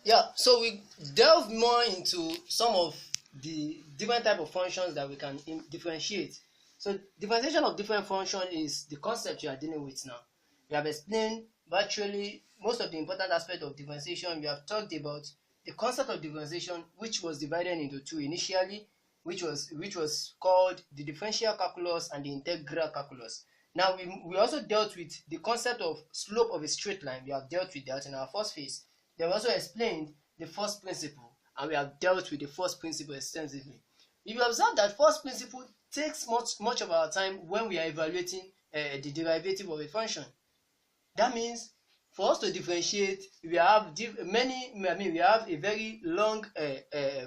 Yeah, so we delve more into some of the different type of functions that we can differentiate. So differentiation of different function is the concept you are dealing with now. We have explained virtually most of the important aspect of differentiation. We have talked about the concept of differentiation, which was divided into two initially, which was called the differential calculus and the integral calculus. Now we also dealt with the concept of slope of a straight line. We have dealt with that in our first phase. Then we also explained the first principle, and we have dealt with the first principle extensively. If you observe that first principle takes much of our time when we are evaluating the derivative of a function. That means for us to differentiate, we have we have a very long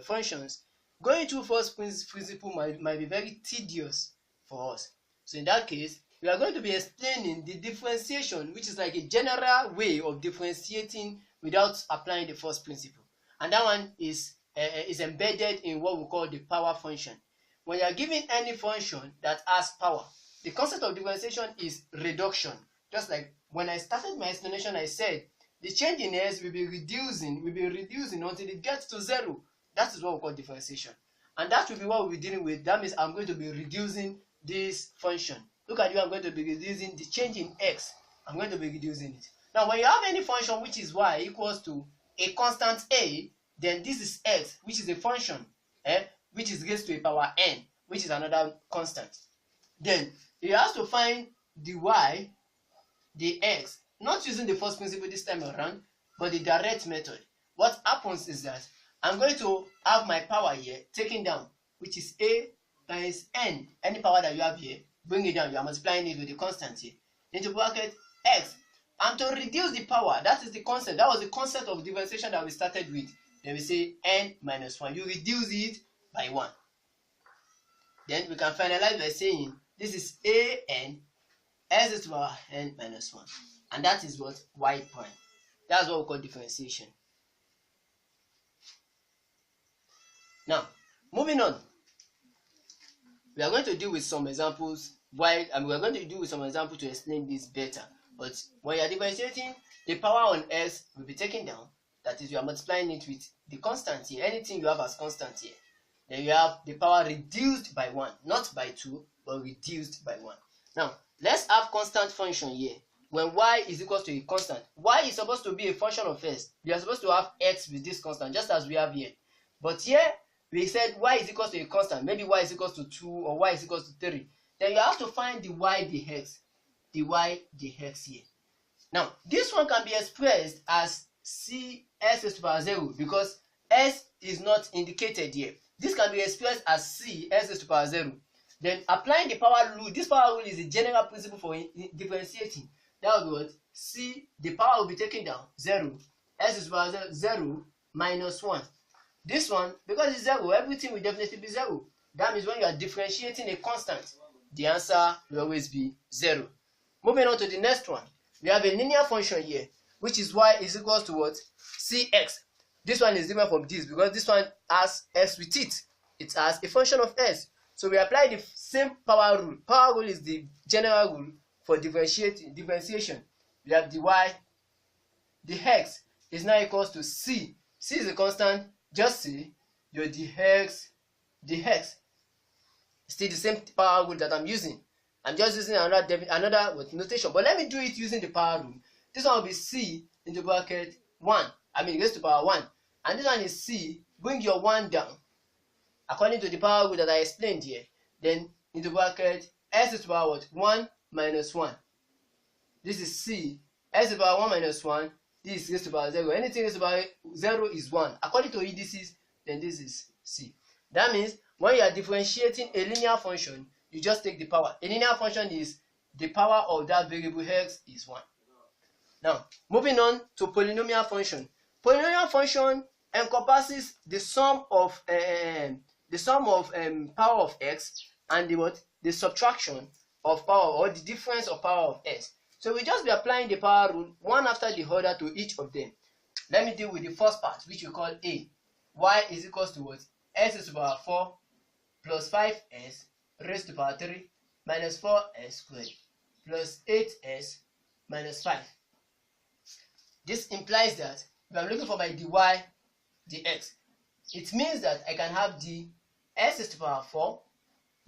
functions. Going through first principle might be very tedious for us. So in that case, we are going to be explaining the differentiation, which is like a general way of differentiating without applying the first principle. And that one is embedded in what we call the power function. When you are given any function that has power, the concept of differentiation is reduction. Just like when I started my explanation, I said the change in s will be reducing until it gets to 0. That is what we call differentiation. And that will be what we'll be dealing with. That means I'm going to be reducing this function. Look at you, I'm going to be reducing the change in x. I'm going to be reducing it. Now, when you have any function which is y equals to a constant a, then this is x, which is a function, which is raised to a power n, which is another constant. Then you have to find the y, the x, not using the first principle this time around, but the direct method. What happens is that I'm going to have my power here taken down, which is a times n. Any power that you have here, bring it down. You are multiplying it with the constant here. Into bracket x. And to reduce the power, that is the concept. That was the concept of differentiation that we started with. Then we say n minus 1. You reduce it by 1. Then we can finalize by saying this is a n s is to the power n minus 1. And that is what y prime. That's what we call differentiation. Now, moving on. We are going to deal with some examples and we are going to deal with some examples to explain this better. But when you are differentiating, the power on s will be taken down. That is, you are multiplying it with the constant here. Anything you have as constant here. Then you have the power reduced by 1. Not by 2, but reduced by 1. Now, let's have constant function here. When y is equal to a constant, y is supposed to be a function of s. We are supposed to have x with this constant, just as we have here. But here, we said y is equal to a constant. Maybe y is equal to 2 or y is equal to 3. Then you have to find the y dx. The y dx here. Now, this one can be expressed as c s is to the power 0 because s is not indicated here. This can be expressed as c s is to the power 0. Then applying the power rule, this power rule is a general principle for differentiating. That will be what? C, the power will be taken down, 0. S is to the power 0 minus 1. This one, because it's 0, everything will definitely be 0. That means when you are differentiating a constant, the answer will always be 0. Moving on to the next one. We have a linear function here, which is y is equal to what? Cx. This one is different from this because this one has s with it. It has a function of s. So we apply the same power rule. Power rule is the general rule for differentiation. We have the y, the x is now equals to c. C is a constant. Just say your dx. Still the same power rule that I'm using. I'm just using another notation, but let me do it using the power rule. This one will be c into bracket 1. I mean raised to power 1. And this one is c. Bring your 1 down according to the power rule that I explained here. Then into bracket s is to the power what? 1 minus 1. This is c. S is to the power 1 minus 1. This is raised to the power 0. Anything raised to the power 0 is 1. According to indices, then this is c. That means when you are differentiating a linear function, you just take the power. A linear function is the power of that variable x is 1. Now, moving on to polynomial function. Polynomial function encompasses the sum of power of x and the subtraction of power or the difference of power of s. So we just be applying the power rule one after the other to each of them. Let me deal with the first part, which we call a. Y is equals to what? S is to the power 4 plus 5s raised to the power 3 minus 4s squared plus 8s minus 5. This implies that if I'm looking for my dy dx, it means that I can have the s raised to the power 4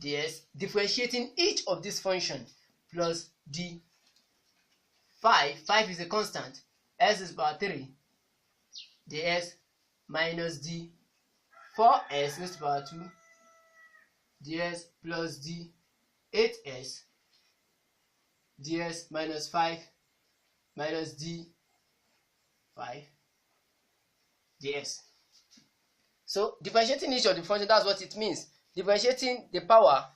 ds differentiating each of these functions plus the 5 is a constant, s raised to the power 3 ds minus the 4s raised to the power 2 ds plus the 8s ds minus 5 minus d 5 ds. So differentiating each of the function, that's what it means. Differentiating the power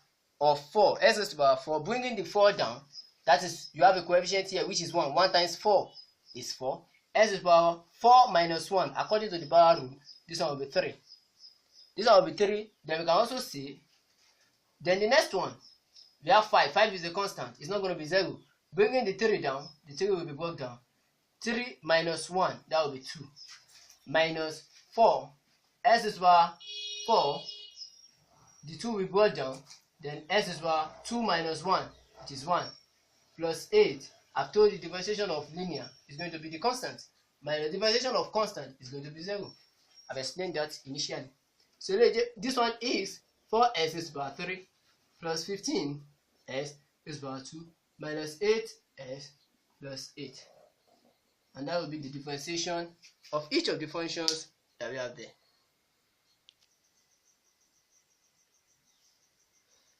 of 4, s raised to the power 4, bringing the 4 down. That is, you have a coefficient here which is 1. 1 times 4 is 4. S raised to the power 4 minus 1, according to the power rule, this one will be 3. This one will be 3. Then we can also say, then the next one, we have 5. 5 is a constant. It's not going to be 0. Bringing the 3 down, the 3 will be brought down. 3 minus 1, that will be 2. Minus 4. S is power 4. The 2 will be brought down. Then s is power 2 minus 1, which is 1. Plus 8. I've told you differentiation of linear is going to be the constant. Minus differentiation of constant is going to be 0. I've explained that initially. So this one is 4s raised to the power 3 plus 15s raised to the power 2 minus 8s plus 8. And that will be the differentiation of each of the functions that we have there.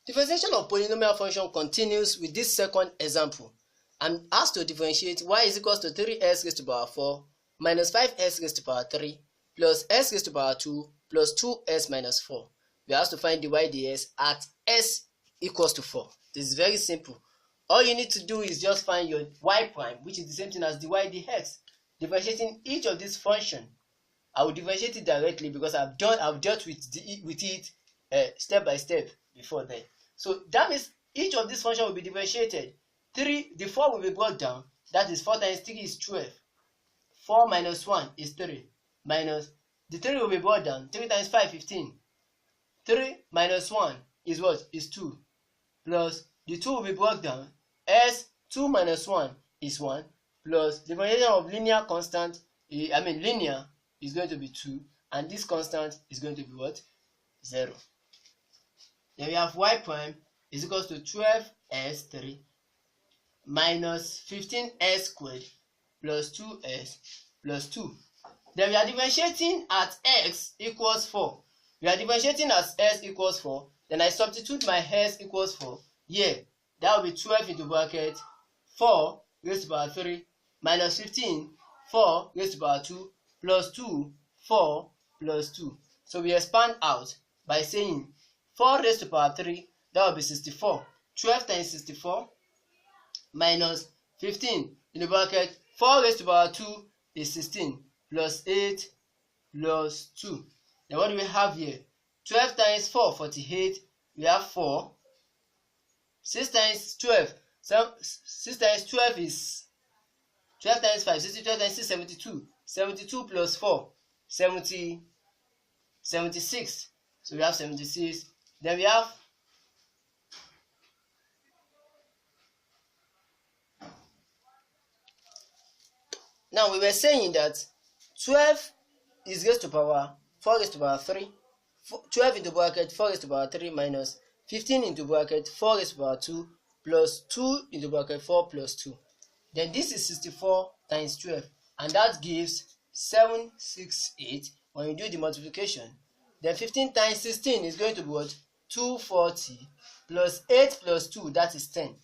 Differentiation of polynomial function continues with this second example. I'm asked to differentiate y is equals to 3s raised to the power 4 minus 5s raised to the power 3 plus s raised to the power 2 plus 2s minus 4. We are asked to find dy ds at s equals to 4. This is very simple. All you need to do is just find your y prime, which is the same thing as dy dx. Differentiating each of these functions, I will differentiate it directly because I've dealt with it step by step before then. So that means each of these functions will be differentiated. The 4 will be brought down. That is 4 times 3 is 12. 4 minus 1 is 3. Minus the 3 will be brought down. 3 times 5, 15. 3 minus 1 is what? Is 2. Plus the 2 will be brought down. S 2 minus 1 is 1. Plus the differentiation of linear constant, linear is going to be 2. And this constant is going to be what? 0. Then we have y prime is equals to 12s3 minus 15s squared plus 2s plus 2. Then we are differentiating at x equals 4. We are differentiating as s equals 4. Then I substitute my s equals 4 here. That will be 12 into bracket 4 raised to the power 3 minus 15 4 raised to the power 2 plus 2 4 plus 2. So we expand out by saying 4 raised to the power 3, that will be 64. 12 times 64 minus 15 in the bracket 4 raised to the power 2 is 16 plus 8 plus 2. Then what do we have here? 12 times 4, 48. We have 4. 6 times 12. 6 times 12 is 12 times 5. 60, 12 times 6, 72. 72 plus 4, 76. So we have 76. Then we have now we were saying that 12 is raised to power 4 raised to power 3. 12 into bracket 4 raised to power 3 minus 15 into bracket 4 raised to power 2 plus 2 into bracket 4 plus 2. Then this is 64 times 12, and that gives 768 when you do the multiplication. Then 15 times 16 is going to be what? 240 plus 8 plus 2, that is 10.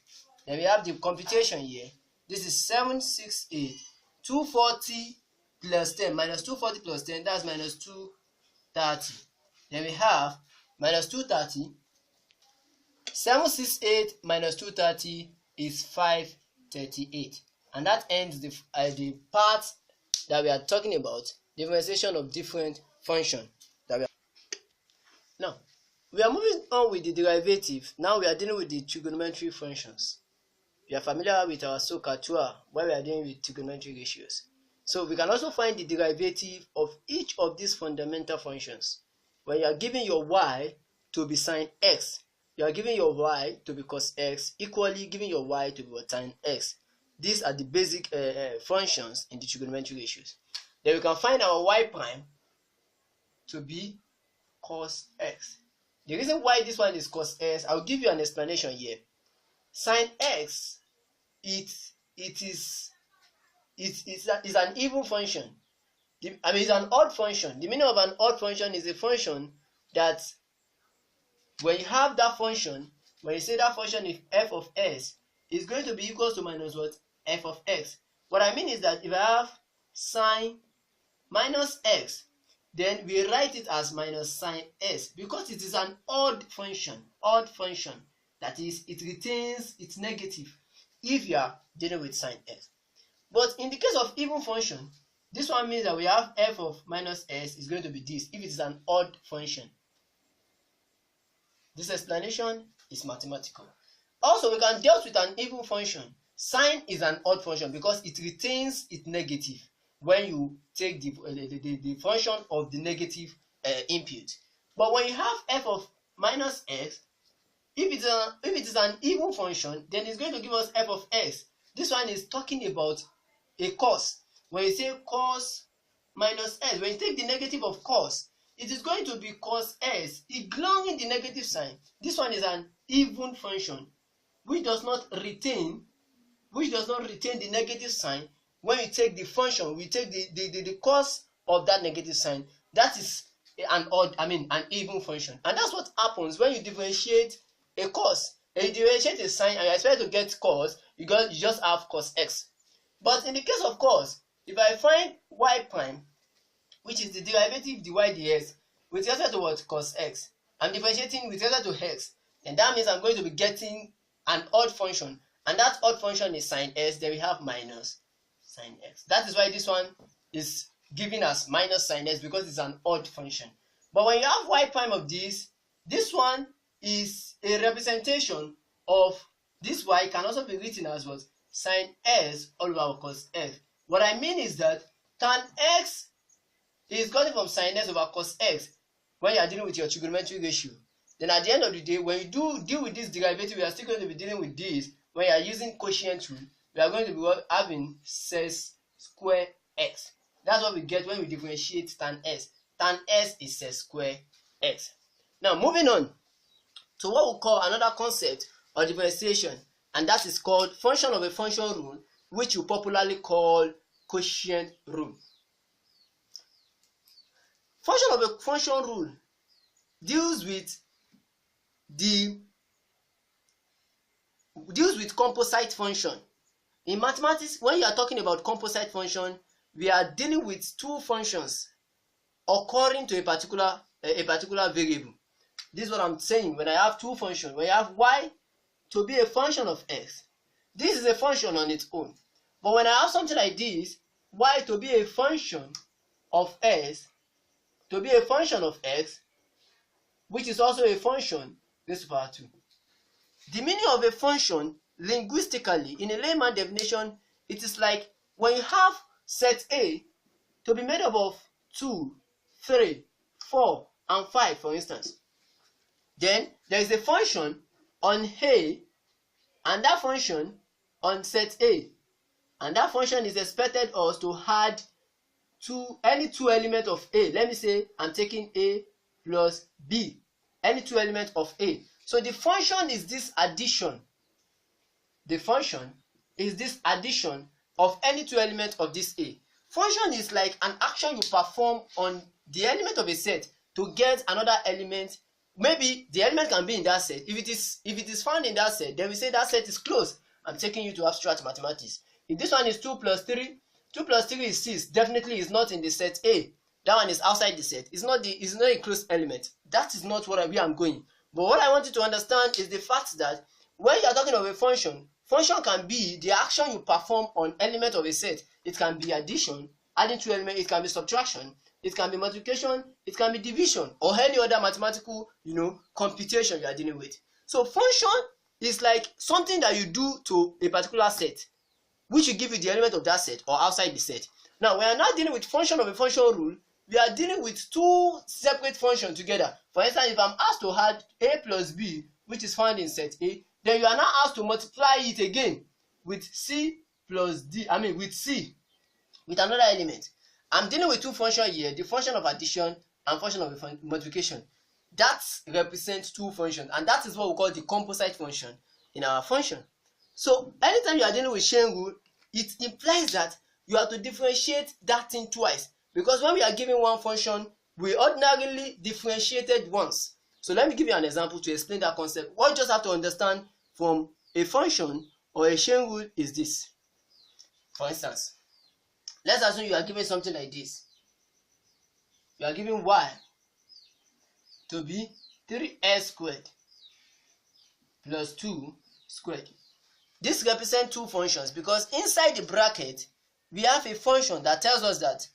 Then we have the computation here. This is 768. 240 plus 10 minus 240 plus 10, that's minus 230. Then we have minus 230. 768 minus 230 is 538. And that ends the part that we are talking about, differentiation of different functions. Now, we are moving on with the derivative. Now we are dealing with the trigonometric functions. You are familiar with our SOHCAHTOA, where we are dealing with trigonometric ratios. So we can also find the derivative of each of these fundamental functions. When you are giving your y to be sine x, you are giving your y to be cos x, equally giving your y to be tan x. These are the basic functions in the trigonometric ratios. then we can find our y prime to be cos x. The reason why this one is cos x, I'll give you an explanation here. Sine x, is an even function. It's an odd function. The meaning of an odd function is a function that when you have that function, when you say that function is f of s, is going to be equal to minus what? F of x. What I mean is that if I have sine minus x, then we write it as minus sine s because it is an odd function. That is, it retains its negative if you are dealing with sine s. But in the case of even function, this one means that we have f of minus s is going to be this if it is an odd function. This explanation is mathematical. Also, we can deal with an even function. Sine is an odd function because it retains its negative when you take the function of the negative input. But when you have f of minus x, if it is an even function, then it's going to give us f of x. This one is talking about a cos. When you say cos minus s, when you take the negative of cos, it is going to be cos s, ignoring the negative sign. This one is an even function, which does not retain the negative sign. When you take the function, we take the cos of that negative sign. That is an even function. And that's what happens when you differentiate a cos. If you differentiate a sign and you expect to get cos, you just have cos x. But in the case of cos, if I find y prime, which is the derivative dy dx, with respect to what? Cos x, I'm differentiating with respect to x, and that means I'm going to be getting an odd function, and that odd function is sine s, then we have minus sine x. That is why this one is giving us minus sine s, because it's an odd function. But when you have y prime of this one is a representation of this y, can also be written as what? Sine s all over cos x. What I mean is that tan x is gotten from sine s over cos x when you are dealing with your trigonometric ratio. Then at the end of the day, when you deal with this derivative, we are still going to be dealing with this. When you are using quotient rule, we are going to be having ses square x. That's what we get when we differentiate tan s. Tan s is ses square x. Now moving on to what we call another concept of differentiation, and that is called function of a function rule, which we popularly call quotient rule. Function of a function rule deals with composite function. In mathematics, when you are talking about composite function, we are dealing with two functions occurring to a particular variable. This is what I'm saying. When I have two functions, when I have y to be a function of x, this is a function on its own. But when I have something like this, y to be a function of s, which is also a function raised to the power 2. The meaning of a function linguistically, in a layman definition, it is like when you have set A to be made up of 2, 3, 4, and 5, for instance. Then there is a function on A, and that function on set A, and that function is expected us to add any two elements of A. Let me say I'm taking A plus B, any two elements of A. So the function is this addition. The function is this addition of any two elements of this A. Function is like an action you perform on the element of a set to get another element. Maybe the element can be in that set. If it is found in that set, then we say that set is closed. I'm taking you to abstract mathematics. If this one is 2 plus 3, 2 plus 3 is 6. Definitely is not in the set A. That one is outside the set. It's not a closed element. That is not where I'm going. But what I want you to understand is the fact that when you are talking of a function, function can be the action you perform on element of a set. It can be addition, adding two elements. It can be subtraction. It can be multiplication. It can be division, or any other mathematical, computation you are dealing with. So function is like something that you do to a particular set, which will give you the element of that set or outside the set. Now, we are not dealing with function of a function rule. We are dealing with two separate functions together. For instance, if I'm asked to add A plus B, which is found in set A, then you are now asked to multiply it again with C plus D, with C, with another element. I'm dealing with two functions here, the function of addition and function of multiplication. That represents two functions, and that is what we call the composite function in our function. So anytime you are dealing with chain rule, it implies that you have to differentiate that thing twice, because when we are given one function, we ordinarily differentiate it once. So let me give you an example to explain that concept. What you just have to understand from a function or a chain rule is this. For instance, let's assume you are given something like this. You are given y to be 3x squared plus 2 squared. This represents two functions because inside the bracket, we have a function that tells us that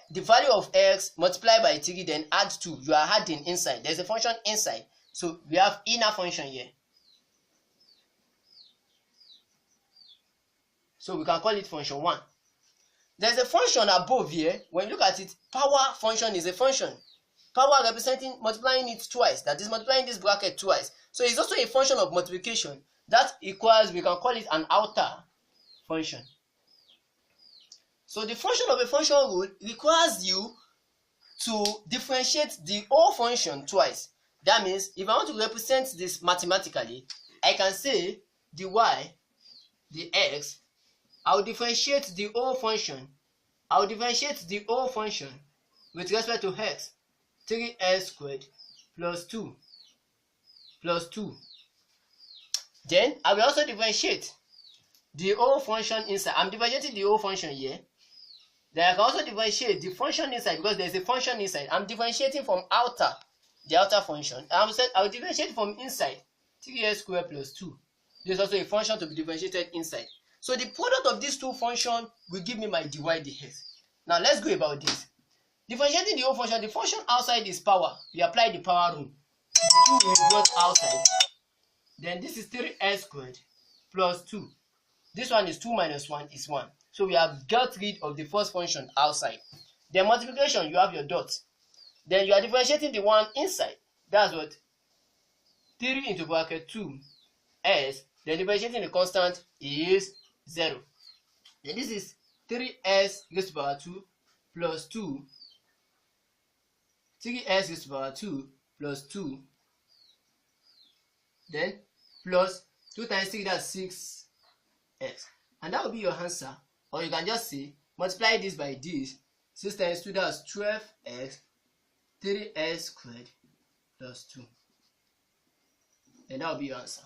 the value of x multiplied by 3 then add 2. You are adding inside. There's a function inside. So we have inner function here. So we can call it function 1. There's a function above here. When you look at it, power function is a function. Power representing multiplying it twice. That is multiplying this bracket twice. So it's also a function of multiplication. That equals, we can call it an outer function. So the function of a function rule requires you to differentiate the whole function twice. That means if I want to represent this mathematically, I can say the y, the x, I will differentiate the whole function. I will differentiate the whole function with respect to x, 3x squared plus 2 plus 2. Then I will also differentiate the whole function inside. I'm differentiating the whole function here. Then I can also differentiate the function inside because there's a function inside. I'm differentiating from outer, the outer function. I will differentiate from inside, 3x squared plus 2. This is also a function to be differentiated inside. So the product of these two functions will give me my dy dx. Now let's go about this. Differentiating the whole function, the function outside is power. We apply the power rule. The 2 is brought outside. Then this is 3x squared plus 2. This one is 2 minus 1 is 1. So we have got rid of the first function outside. Then multiplication, you have your dot. Then you are differentiating the one inside. That's what? 3 into bracket 2 s. Then differentiating the constant is 0. Then this is 3s raised to the power 2 plus 2. 3s raised to the power 2 plus 2. Then plus 2 times 3, that's 6x. And that will be your answer. Or you can just say, multiply this by this. 6 times 2, that's 12x. 3s squared plus 2. And that will be your answer.